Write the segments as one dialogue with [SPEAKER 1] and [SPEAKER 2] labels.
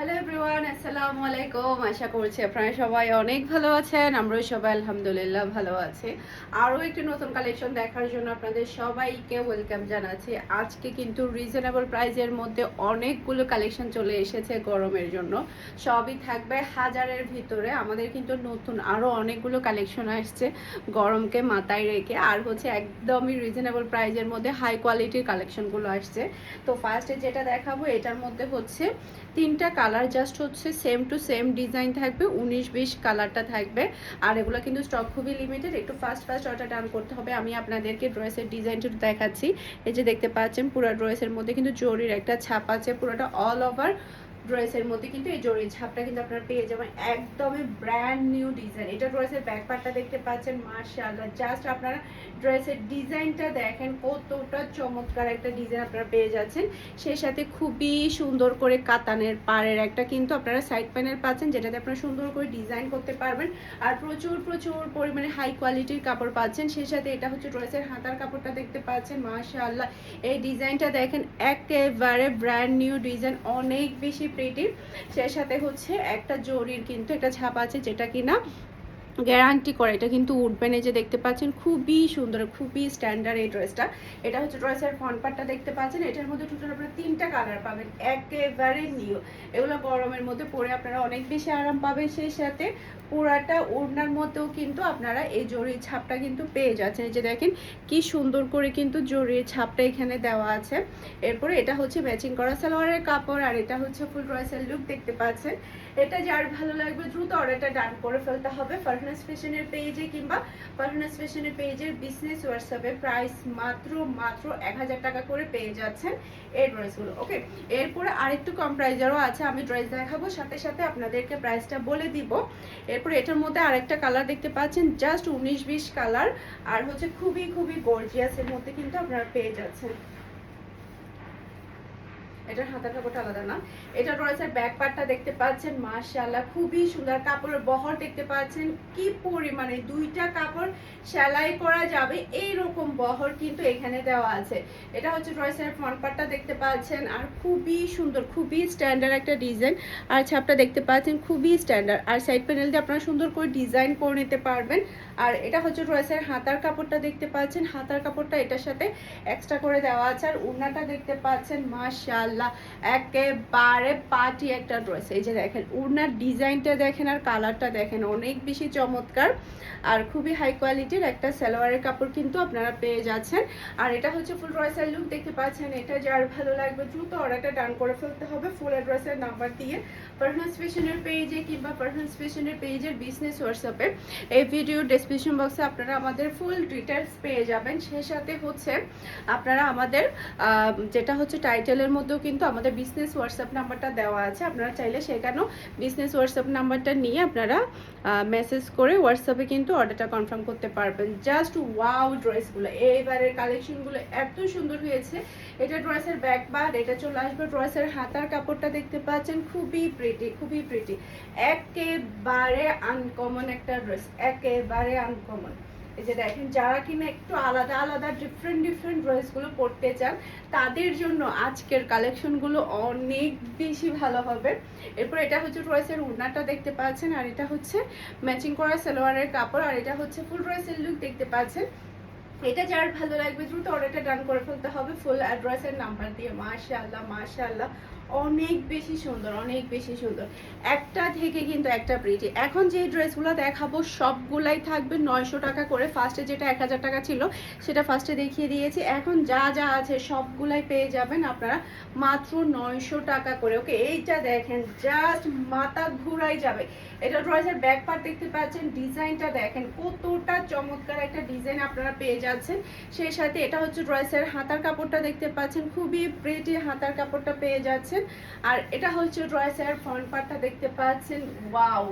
[SPEAKER 1] Hello everyone, আসসালামু আলাইকুম। আশা করছি আপনারা সবাই অনেক ভালো আছেন। আমরাও সবাই আলহামদুলিল্লাহ ভালো আছি। আরও একটি নতুন কালেকশন দেখার জন্য আপনাদের সবাইকে ওয়েলকাম জানাচ্ছি। আজকে কিন্তু রিজনেবল প্রাইসের মধ্যে অনেকগুলো কালেকশন চলে এসেছে গরমের জন্য। সবই থাকবে হাজারের ভিতরে। আমাদের কিন্তু নতুন আরও অনেকগুলো কালেকশন আসছে গরমকে মাথায় রেখে, আর হচ্ছে একদমই রিজনেবল প্রাইসের মধ্যে হাই কোয়ালিটির কালেকশনগুলো আসছে। তো ফার্স্টে যেটা দেখাবো এটার মধ্যে হচ্ছে তিনটা কালার, জাস্ট হচ্ছে সেম টু সেম ডিজাইন থাকবে, 19-20 কালারটা থাকবে। আর এগুলো কিন্তু স্টক খুবই লিমিটেড, একটু ফাস্ট অর্ডার ডান করতে হবে। আমি আপনাদেরকে ড্রেসের ডিজাইনটা দেখাচ্ছি। এই যে দেখতে পাচ্ছেন পুরো ড্রেসের মধ্যে কিন্তু জরির একটা ছাপ আছে, পুরোটা অল ওভার ড্রেসের মধ্যে কিন্তু এই জরির ছাপটা কিন্তু আপনারা পেয়ে যাবেন। একদমই ব্র্যান্ড নিউ ডিজাইন। এটা ড্রেসের ব্যাক পার্টটা দেখতে পাচ্ছেন, মাশাআল্লাহ জাস্ট আপনারা ড্রেসের ডিজাইনটা দেখেন, কতটা চমৎকার একটা ডিজাইন আপনারা পেয়ে যাচ্ছেন। সেই সাথে খুবই সুন্দর করে কাতানের পাড়ের একটা কিন্তু আপনারা সাইড প্যানেল পাচ্ছেন, যেটাতে আপনারা সুন্দর করে ডিজাইন করতে পারবেন। আর প্রচুর পরিমাণে হাই কোয়ালিটির কাপড় পাচ্ছেন। সেই সাথে এটা হচ্ছে ড্রেসের হাতার কাপড়টা দেখতে পাচ্ছেন, মাশাআল্লাহ এই ডিজাইনটা দেখেন, একেবারে ব্র্যান্ড নিউ ডিজাইন, অনেক বেশি প্রিটি। সেই সাথে হচ্ছে একটা জরির কিন্তু একটা ছাপ আছে, যেটা কিনা গ্যারান্টি করে এটা কিন্তু উঠবেন। এই যে দেখতে পাচ্ছেন খুবই সুন্দর, খুবই স্ট্যান্ডার্ড এই ড্রেসটা। এটা হচ্ছে ড্রেসের ফ্রন্ট পার্টটা দেখতে পাচ্ছেন। এটার মধ্যে টোটাল আপনারা তিনটা কালার পাবেন, একেবারে নিউ। এগুলো গরমের মধ্যে পরে আপনারা অনেক বেশি আরাম পাবেন। সেই সাথে পুরাটা ওড়নার মধ্যেও কিন্তু আপনারা এই জরির ছাপটা কিন্তু পেয়ে যাচ্ছেন। এই যে দেখেন কি সুন্দর করে কিন্তু জরির ছাপটা এখানে দেওয়া আছে। এরপরে এটা হচ্ছে ম্যাচিং করা সালোয়ারের কাপড়, আর এটা হচ্ছে ফুল ড্রেসের লুক দেখতে পাচ্ছেন। এটা যার ভালো লাগবে দ্রুত অর্ডারটা ডান করে ফেলতে হবে ফারহানাস ফ্যাশনের পেজে কিংবা ফারহানাস ফ্যাশনের পেজের বিজনেস হোয়াটসঅ্যাপে। প্রাইস মাত্র 1000 টাকা করে পেয়ে যাচ্ছেন এই ড্রেসগুলো। ওকে, এরপরে আরেকটু কম প্রাইজেরও আছে, আমি ড্রেস দেখাবো সাথে সাথে আপনাদেরকে প্রাইসটা বলে দিব। এরপরে এটার মধ্যে আরেকটা কালার দেখতে পাচ্ছেন, জাস্ট 19-20 কালার, আর হচ্ছে খুবই গর্জিয়াস এর মধ্যে কিন্তু আপনারা পেয়ে যাচ্ছেন। এটার হাতার কাপড়টা আলাদা না। এটা ড্রেসের ব্যাক পার্টটা দেখতে পাচ্ছেন, মাশাআল্লাহ খুবই সুন্দর। কাপড়ের বহর দেখতে পাচ্ছেন কি পরিমাণে, দুইটা কাপড় সেলাই করা যাবে এই রকম বহর কিন্তু এখানে দেওয়া আছে। এটা হচ্ছে ড্রেসের ফ্রন্ট পার্টটা দেখতে পাচ্ছেন, আর খুবই সুন্দর, খুবই স্ট্যান্ডার্ড একটা ডিজাইন। আর ছাপটা দেখতে পাচ্ছেন খুবই স্ট্যান্ডার্ড, আর সাইড প্যানেল দিয়ে আপনারা সুন্দর করে ডিজাইন করে নিতে পারবেন। আর এটা হচ্ছে ড্রেসের হাতার কাপড়টা দেখতে পাচ্ছেন, হাতার কাপড়টা এটার সাথে এক্সট্রা করে দেওয়া আছে। আর ওড়নাটা দেখতে পাচ্ছেন, মাশাআল্লাহ একেবারে পার্টি একটা ড্রেস। এই যে দেখেন ওড়নার ডিজাইনটা দেখেন, আর কালারটা দেখেন, অনেক বেশি চমৎকার। আর খুবই হাই কোয়ালিটির একটা সালোয়ারের কাপড় কিন্তু আপনারা পেয়ে যাচ্ছেন। আর এটা হচ্ছে ফুল ড্রেসের লুক দেখতে পাচ্ছেন। এটা যার ভালো লাগবে দ্রুত অর্ডারটা ডান করে ফেলতে হবে ফুল অ্যাড্রেসের নাম্বার দিয়ে ফারহানাস ফ্যাশনের পেজে কিংবা ফারহানাস ফ্যাশনের পেজের বিজনেস হোয়াটসঅ্যাপে। এই ভিডিও ডেসক্রিপশন বক্সে আপনারা আমাদের ফুল ডিটেলস পেয়ে যাবেন। সেই সাথে হচ্ছে আপনারা আমাদের যেটা হচ্ছে টাইটেলের মধ্যেও কিন্তু আমাদের বিজনেস হোয়াটসঅ্যাপ নাম্বারটা দেওয়া আছে। আপনারা চাইলে সেখানেও বিজনেস হোয়াটসঅ্যাপ নাম্বারটা নিয়ে আপনারা মেসেজ করে হোয়াটসঅ্যাপে কিন্তু অর্ডারটা কনফার্ম করতে পারবেন। জাস্ট ওয়াও ড্রেসগুলো, এইবারের কালেকশনগুলো এত সুন্দর হয়েছে। এটা ড্রেসের ব্যাক পার্ট, এটা চলে আসবে ড্রেসের হাতার কাপড়টা দেখতে পাচ্ছেন, খুবই প্রিটি, একেবারে আনকমন একটা ড্রেস, একেবারে আনকমন। এই যে দেখেন যারা কিনা একটু আলাদা ডিফারেন্ট ড্রেসগুলো পরতে চান, তাদের জন্য আজকের কালেকশনগুলো অনেক বেশি ভালো হবে। এরপর এটা হচ্ছে ড্রেসের ওড়নাটা দেখতে পাচ্ছেন, আর এটা হচ্ছে ম্যাচিং করা সালোয়ারের কাপড়, আর এটা হচ্ছে ফুল ড্রেসের লুক দেখতে পাচ্ছেন। এটা যার ভালো লাগবে দ্রুত অর্ডারটা ডান করে ফেলতে হবে ফুল অ্যাড্রেসের নাম্বার দিয়ে। মাশাআল্লাহ অনেক বেশি সুন্দর, একটা থেকে কিন্তু একটা প্রিটি। এখন যে ড্রেসগুলো দেখাবো সবগুলাই থাকবে 900 টাকা করে। ফার্স্টে যেটা 1000 টাকা ছিল সেটা ফার্স্টে দেখিয়ে দিয়েছি। এখন যা আছে সবগুলাই পেয়ে যাবেন আপনারা মাত্র 900 টাকা করে। ওকে, এইটা দেখেন জাস্ট মাথা ঘুরাই যাবে। এটা ড্রেসের ব্যাক পার্ট দেখতে পাচ্ছেন, ডিজাইনটা দেখেন কতটা চমৎকার একটা ডিজাইন আপনারা পেয়ে যাচ্ছেন। সেই সাথে এটা হচ্ছে ড্রেসের হাতার কাপড়টা দেখতে পাচ্ছেন, খুবই প্রিটি হাতার কাপড়টা পেয়ে যাচ্ছেন। আর এটা হচ্ছে ড্রেসের ফ্রন্ট পার্টটা দেখতে পাচ্ছেন, ওয়াও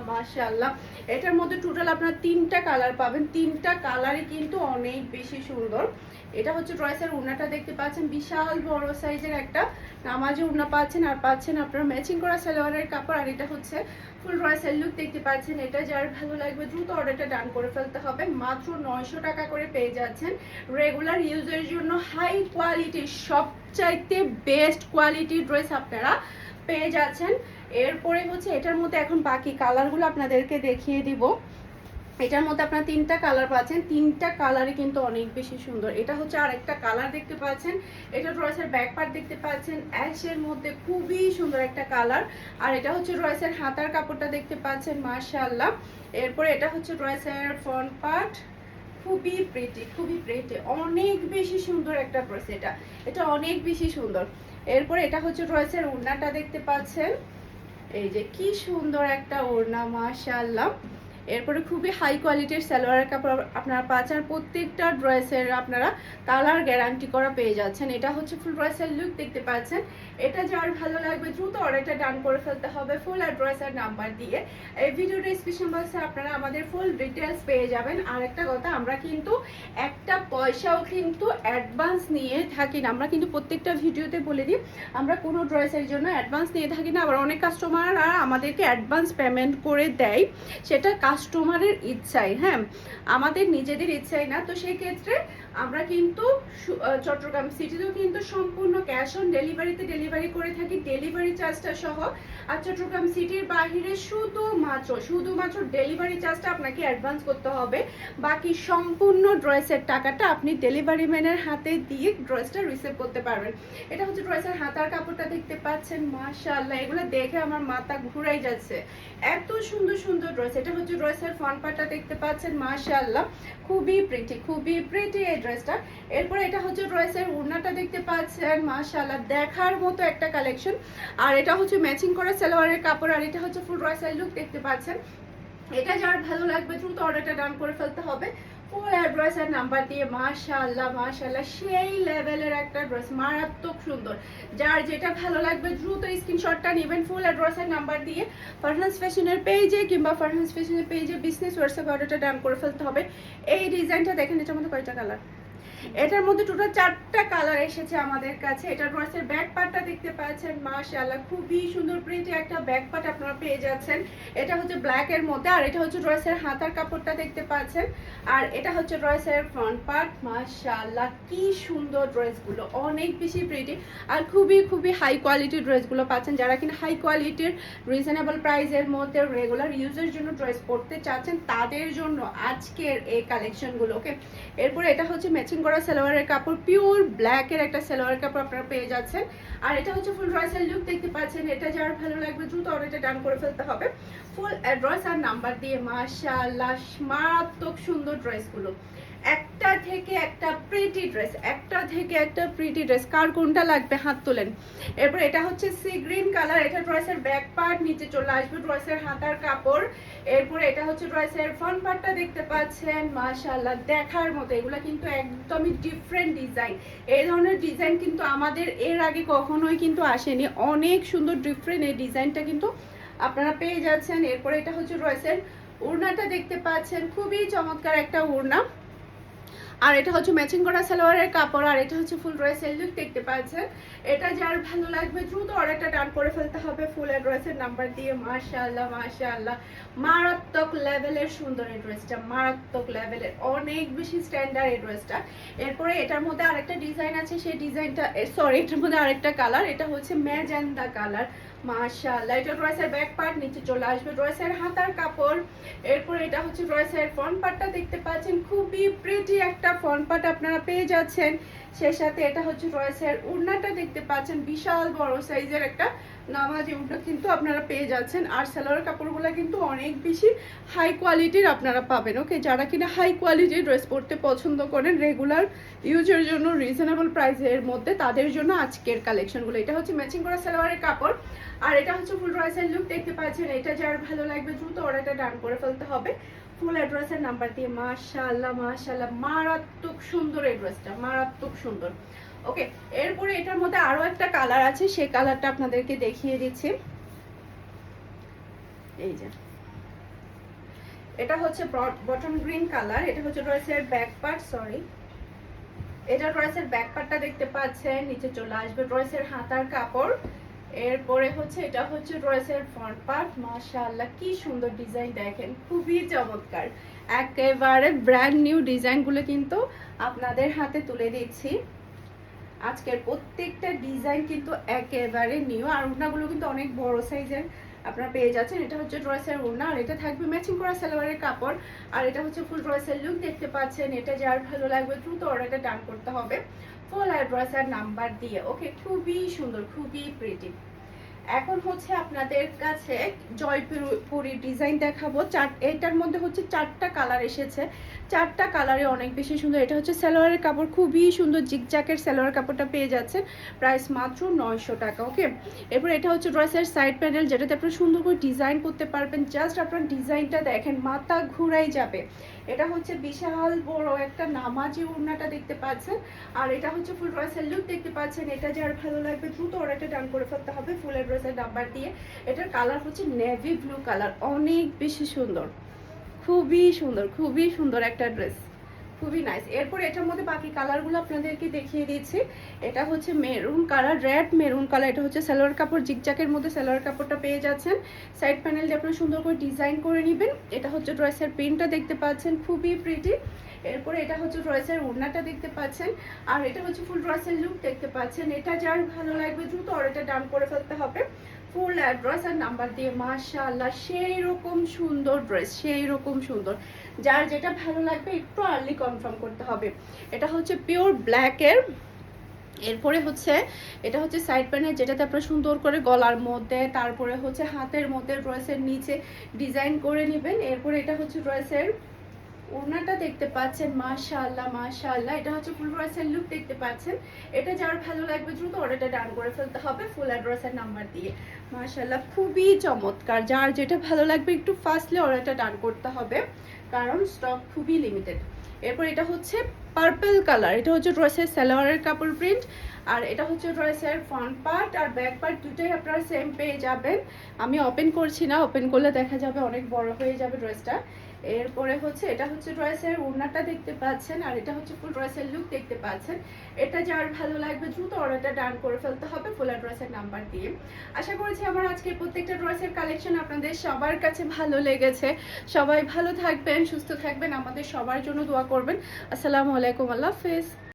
[SPEAKER 1] মাশাআল্লাহ। এটার মধ্যে টোটাল আপনারা তিনটা কালার পাবেন, তিনটা কালারই কিন্তু অনেক বেশি সুন্দর। এটা হচ্ছে ড্রেসের ওড়নাটা দেখতে পাচ্ছেন, বিশাল বড় সাইজের একটা নামাজি ওড়না পাচ্ছেন, আর পাচ্ছেন আপনারা ম্যাচিং করা সালোয়ারের কাপড়। আর এটা হচ্ছে ফুল ড্রেসের লুক দেখতে পাচ্ছেন। এটা যার ভালো লাগবে দ্রুত অর্ডারটা ডান করে ফেলতে হবে। মাত্র 900 টাকা করে পেয়ে যাচ্ছেন। রেগুলার ইউজের জন্য হাই কোয়ালিটির, সবচাইতে বেস্ট কোয়ালিটির ড্রেস আপনারা পেয়ে যাচ্ছেন। এরপরে হচ্ছে এটার মধ্যে এখন বাকি কালারগুলো আপনাদেরকে দেখিয়ে দিব। এটার মধ্যে আপনারা 3টা কালার পাচ্ছেন, 3টা কালারই কিন্তু অনেক বেশি সুন্দর। এটা হচ্ছে আরেকটা কালার দেখতে পাচ্ছেন, এটা ড্রেসের ব্যাক পার্ট দেখতে পাচ্ছেন অ্যাশের মধ্যে, খুবই সুন্দর একটা কালার। আর এটা হচ্ছে ড্রেসের হাতার কাপড়টা দেখতে পাচ্ছেন মাশাআল্লাহ। এরপরে এটা হচ্ছে ড্রেসের ফ্রন্ট পার্ট, খুবই প্রিটি, খুবই প্রিটি, অনেক বেশি সুন্দর একটা ড্রেস। এটা অনেক বেশি সুন্দর। এরপরে এটা হচ্ছে ড্রেসের ওড়নাটা দেখতে পাচ্ছেন, এই যে কি সুন্দর একটা ওড়না মাশাআল্লাহ। এরপরে খুবই হাই কোয়ালিটির সালোয়ারের কাপড় আপনারা পাচ্ছেন, প্রত্যেকটা ড্রেসের আপনারা কালার গ্যারান্টি করা পেয়ে যাচ্ছেন। এটা হচ্ছে ফুল ড্রেসের লুক দেখতে পাচ্ছেন। এটা যার ভালো লাগবে দ্রুত অর্ডারটা ডান করে ফেলতে হবে ফুল অ্যাড্রেস আর নাম্বার দিয়ে। এই ভিডিওর ডিসক্রিপশন বক্সে আপনারা আমাদের ফুল ডিটেলস পেয়ে যাবেন। আর একটা কথা, আমরা কিন্তু একটা পয়সাও কিন্তু অ্যাডভান্স নিয়ে থাকি না। আমরা কিন্তু প্রত্যেকটা ভিডিওতে বলে দিই আমরা কোনো ড্রেসের জন্য অ্যাডভান্স নিয়ে থাকি না। আবার অনেক কাস্টমাররা আমাদেরকে অ্যাডভান্স পেমেন্ট করে দেয়, সেটা কাস্টমারের ইচ্ছাই, হ্যাঁ, আমাদের নিজেদের ইচ্ছাই না। তো সেই ক্ষেত্রে আমরা কিন্তু চট্টগ্রাম সিটিতেও কিন্তু সম্পূর্ণ ক্যাশ অন ডেলিভারিতে ডেলিভারি করে থাকি, ডেলিভারি চার্জটা সহ। আর চট্টগ্রাম সিটির বাহিরে শুধুমাত্র ডেলিভারি চার্জটা আপনাকে অ্যাডভান্স করতে হবে, বাকি সম্পূর্ণ ড্রেসের টাকাটা আপনি ডেলিভারি ম্যানের হাতে দিয়ে ড্রেসটা রিসিভ করতে পারবেন। এটা হচ্ছে ড্রেসের হাতার কাপড়টা দেখতে পাচ্ছেন মাশাআল্লাহ, এগুলো দেখে আমার মাথা ঘুরাই যাচ্ছে, এত সুন্দর সুন্দর ড্রেস। এটা হচ্ছে ড্রেসের ফ্রন্ট পার্টটা দেখতে পাচ্ছেন মাশাআল্লাহ, খুবই প্রিটি এই ড্রেসটা। এরপরে এটা হচ্ছে ড্রেসের ওড়নাটা দেখতে পাচ্ছেন মাশাআল্লাহ, দেখার মতো একটা কালেকশন। আর এটা হচ্ছে ম্যাচিং করা সালোয়ারের কাপড়, আর এটা হচ্ছে ফুল ড্রেসের লুক দেখতে পাচ্ছেন। এটা যার ভালো লাগবে দ্রুত অর্ডারটা ডান করে ফেলতে হবে ফুল অ্যাড্রেস আর নাম্বার দিয়ে। মাশাআল্লাহ সেই লেভেলের একটা ড্রেস, মারাত্মক সুন্দর। যার যেটা ভালো লাগবে দ্রুত স্ক্রিনশটটা নেবেন ফুল অ্যাড্রেস আর নাম্বার দিয়ে ফারহানস ফ্যাশনের পেজে কিংবা ফারহানস ফ্যাশনের পেজে বিজনেস হোয়াটসঅ্যাপ অর্ডারটা ডান করে ফেলতে হবে। এই ডিজাইনটা দেখেন, এটার মধ্যে কয়টা কালার? এটার মধ্যে টোটাল 4টা কালার এসেছে আমাদের কাছে। এটা ড্রেসের ব্যাক পার্টটা দেখতে পাচ্ছেন মাশাআল্লাহ, খুবই সুন্দর প্রিন্টে একটা ব্যাক পার্ট আপনারা পেয়ে যাচ্ছেন। এটা হচ্ছে ব্ল্যাক এর মধ্যে। আর এটা হচ্ছে ড্রেসের হাতার কাপড়টা দেখতে পাচ্ছেন। আর এটা হচ্ছে ড্রেসের ফ্রন্ট পার্ট। মাশাআল্লাহ কি সুন্দর ড্রেসগুলো, অনেক বেশি প্রিটি আর খুবই হাই কোয়ালিটির ড্রেসগুলো পাচ্ছেন। যারা কিনা হাই কোয়ালিটির রিজনেবল প্রাইসের মধ্যে রেগুলার ইউজের জন্য ড্রেস পরতে চাচ্ছেন, তাদের জন্য আজকের এই কালেকশনগুলো। ওকে, এরপরে এটা হচ্ছে ম্যাচিং করা সালোয়ারের কাপড়, পিওর ব্ল্যাক এর একটা সালোয়ারের কাপড় আপনারা পেয়ে যাচ্ছেন। আর এটা হচ্ছে ফুল ড্রেসের লুক দেখতে পাচ্ছেন। এটা যার ভালো লাগবে দ্রুত অর্ডারটা ডান করে ফেলতে হবে ফুল অ্যাড্রেস আর নাম্বার দিয়ে। মাশাআল্লাহ মারাত্মক সুন্দর ড্রেসগুলো, একটা থেকে একটা প্রিটি ড্রেস, কার কোনটা লাগবে হাত তোলেন। এরপর এটা হচ্ছে সি গ্রিন কালার, এটা ড্রেসের ব্যাক পার্ট, নিচে চলে আসবে ড্রেসের হাতার কাপড়। এরপর এটা হচ্ছে ড্রেসের ফ্রন্ট পার্টটা দেখতে পাচ্ছেন মাশাআল্লাহ, দেখার মতো। এগুলো কিন্তু একদমই ডিফারেন্ট ডিজাইন, এই ধরনের ডিজাইন কিন্তু আমাদের এর আগে কখনোই কিন্তু আসেনি, অনেক সুন্দর ডিফারেন্ট এই ডিজাইনটা কিন্তু আপনারা পেয়ে যাচ্ছেন। এরপর এটা হচ্ছে ড্রেসের ওড়নাটা দেখতে পাচ্ছেন, খুবই চমৎকার একটা ওড়না। আর এটা হচ্ছে ম্যাচিং করা সালোয়ারের কাপড়। আর এটা হচ্ছে ফুল ড্রেসের লুক দেখতে পাচ্ছেন। এটা যার ভালো লাগবে দ্রুত অর্ডারটা ডান করে ফেলতে হবে ফুল অ্যাড্রেসের নাম্বার দিয়ে। মাশাআল্লাহ মারাত্মক লেভেলের সুন্দর এই ড্রেসটা, মারাত্মক লেভেলের, অনেক বেশি স্ট্যান্ডার্ড এই ড্রেসটা। এরপরে এটার মধ্যে আরেকটা ডিজাইন আছে, সেই ডিজাইনটা এটার মধ্যে আরেকটা কালার, এটা হচ্ছে ম্যাজেন্ডা কালার। মাশাআল্লাহ, এটা ড্রেসের ব্যাক পার্ট, নিচে চলে আসবে ড্রেসের হাতার কাপড়। এরপরে এটা হচ্ছে ড্রেসের ফ্রন্ট পার্টটা দেখতে পাচ্ছেন, খুবই প্রিটি একটা ফ্রন্ট পার্ট আপনারা পেয়ে যাচ্ছেন। সেই সাথে এটা হচ্ছে ড্রেসের ওড়নাটা দেখতে পাচ্ছেন, বিশাল বড় সাইজের একটা নামাজি ওড়না কিন্তু আপনারা পেয়ে যাচ্ছেন। আর সালোয়ার কাপড়গুলো কিন্তু অনেক বেশি হাই কোয়ালিটির আপনারা পাবেন। ওকে, যারা কিনা হাই কোয়ালিটির ড্রেস পরতে পছন্দ করেন রেগুলার ইউজের জন্য রিজনেবল প্রাইসের মধ্যে, তাদের জন্য আজকের কালেকশনগুলো। এটা হচ্ছে ম্যাচিং করা সালোয়ারের কাপড়। আর এটা হচ্ছে ফুল ড্রেসের লুক দেখতে পাচ্ছেন। এটা যার ভালো লাগবে দ্রুত অর্ডারটা ডান করে ফেলতে হবে ফুল অ্যাড্রেসের নাম্বার দিয়ে। মাশাআল্লাহ মারাত্মক সুন্দর এই ড্রেসটা, মারাত্মক সুন্দর। ওকে, এরপরে এটার মধ্যে আরো একটা কালার আছে, সেই কালারটা আপনাদেরকে দেখিয়ে দিচ্ছি। এই যে এটা হচ্ছে বটম গ্রিন কালার, এটা হচ্ছে ড্রেসের ব্যাক পার্ট, এটা ড্রেসের ব্যাক পার্টটা দেখতে পাচ্ছেন, নিচে চলে আসবে ড্রেসের হাতার কাপড়। এরপরে হচ্ছে এটা হচ্ছে ড্রেসের ফ্রন্ট পার্ট। মাশাআল্লাহ কি সুন্দর ডিজাইন, দেখেন খুবই চমৎকার, একেবারে ব্র্যান্ড নিউ ডিজাইনগুলো কিন্তু আপনাদের হাতে তুলে দিচ্ছি। আজকের প্রত্যেকটা ডিজাইন কিন্তু একেবারে নিউ, আর ওড়নাগুলো কিন্তু অনেক বড় সাইজের আপনারা পেয়ে যাচ্ছেন। এটা হচ্ছে ড্রেসের ওড়না, আর এটা থাকবে ম্যাচিং করা সালোয়ারের কাপড়, আর এটা হচ্ছে ফুল ড্রেসের লুক দেখতে পাচ্ছেন। এটা যার ভালো লাগবে দ্রুত অর্ডারটা ডান করতে হবে ফুল অ্যাড্রেস আর নাম্বার দিয়ে। ওকে, খুবই সুন্দর, খুবই প্রিটি। এখন হচ্ছে আপনাদের কাছে জয়পুরি ডিজাইন দেখাবো। এটার মধ্যে হচ্ছে 4টা কালার এসেছে, 4টা কালারে অনেক বেশি সুন্দর। এটা হচ্ছে সালোয়ারের কাপড়, খুবই সুন্দর জিগজ্যাকের সালোয়ার কাপড়টা পেয়ে যাচ্ছেন, প্রাইস মাত্র 900 টাকা। ওকে, এরপর এটা হচ্ছে ড্রেসের সাইড প্যানেল, যেটাতে আপনারা সুন্দর করে ডিজাইন করতে পারবেন। জাস্ট আপনার ডিজাইনটা দেখেন, মাথা ঘুরাই যাবে। এটা হচ্ছে বিশাল বড় একটা নামাজি ওড়নাটা দেখতে পাচ্ছেন, আর এটা হচ্ছে ফুল ড্রেসের লুক দেখতে পাচ্ছেন। এটা যার ভালো লাগবে দ্রুত অর্ডারটা ডান করে ফেলতে হবে ফুল ড্রেসের নাম্বার দিয়ে। এটার কালার হচ্ছে নেভি ব্লু কালার, অনেক বেশি সুন্দর, খুবই সুন্দর, খুবই সুন্দর একটা ড্রেস, খুবই নাইস। এরপর এটার মধ্যে বাকি কালারগুলো আপনাদেরকে দেখিয়ে দিচ্ছি। এটা হচ্ছে maroon colour, red maroon colour. এটা হচ্ছে সালোয়ার কাপড়, জিগজ্যাকের মধ্যে সালোয়ার কাপড়টা পেয়ে যাচ্ছেন। সাইড প্যানেল দিয়ে আপনারা সুন্দর করে ডিজাইন করে নেবেন। এটা হচ্ছে ড্রেসের প্রিন্টটা দেখতে পাচ্ছেন, খুবই প্রিটি। এরপরে এটা হচ্ছে ড্রেসের ওড়নাটা দেখতে পাচ্ছেন, আর এটা হচ্ছে ফুল ড্রেসের লুক দেখতে পাচ্ছেন। এটা যার ভালো লাগবে দ্রুত অর্ডারটা ডান করে ফেলতে হবে ফুল অ্যাড্রেস আর নাম্বার দিয়ে। মাশাআল্লাহ, সেই রকম সুন্দর ড্রেস, সেই রকম সুন্দর। যার যেটা ভালো লাগবে একটু আর্লি কনফার্ম করতে হবে। এটা হচ্ছে পিওর ব্ল্যাকের। এরপরে হচ্ছে এটা হচ্ছে সাইড প্যানেল, যেটাতে আপনারা সুন্দর করে গলার মধ্যে, তারপরে হচ্ছে হাতের মধ্যে, ড্রেসের নিচে ডিজাইন করে নেবেন। এরপরে এটা হচ্ছে ড্রেসের ওড়নাটা দেখতে পাচ্ছেন। মাশাআল্লাহ, মাশাআল্লাহ, এটা হচ্ছে ফুল ড্রেসের লুক দেখতে পাচ্ছেন। এটা যার ভালো লাগবে দ্রুত অর্ডারটা ডান করে ফেলতে হবে ফুল অ্যাড্রেসের নাম্বার দিয়ে। মাশাআল্লাহ, খুবই চমৎকার। যার যেটা ভালো লাগবে একটু ফাস্টলি অর্ডারটা ডান করতে হবে, কারণ স্টক খুবই লিমিটেড। এরপর এটা হচ্ছে পার্পল কালার। এটা হচ্ছে ড্রেসের সালোয়ারের কাপড় প্রিন্ট, আর এটা হচ্ছে ড্রেসের ফ্রন্ট পার্ট আর ব্যাক পার্ট দুটোই আপনারা সেম পেয়ে যাবেন। আমি ওপেন করছি না, ওপেন করলে দেখা যাবে অনেক বড় হয়ে যাবে ড্রেসটা। এরপরে হচ্ছে এটা হচ্ছে ড্রেসের ওড়নাটা দেখতে পাচ্ছেন, আর এটা হচ্ছে ফুল ড্রেসের লুক দেখতে পাচ্ছেন। এটা যার ভালো লাগবে দ্রুত অর্ডারটা ডান করে ফেলতে হবে ফুল ড্রেসের নাম্বার দিয়ে। আশা করছি আমার আজকে প্রত্যেকটা ড্রেসের কালেকশন আপনাদের সবার কাছে ভালো লেগেছে। সবাই ভালো থাকবেন, সুস্থ থাকবেন, আমাদের সবার জন্য দোয়া করবেন। আসসালামু আলাইকুম, আল্লাহ হাফেজ।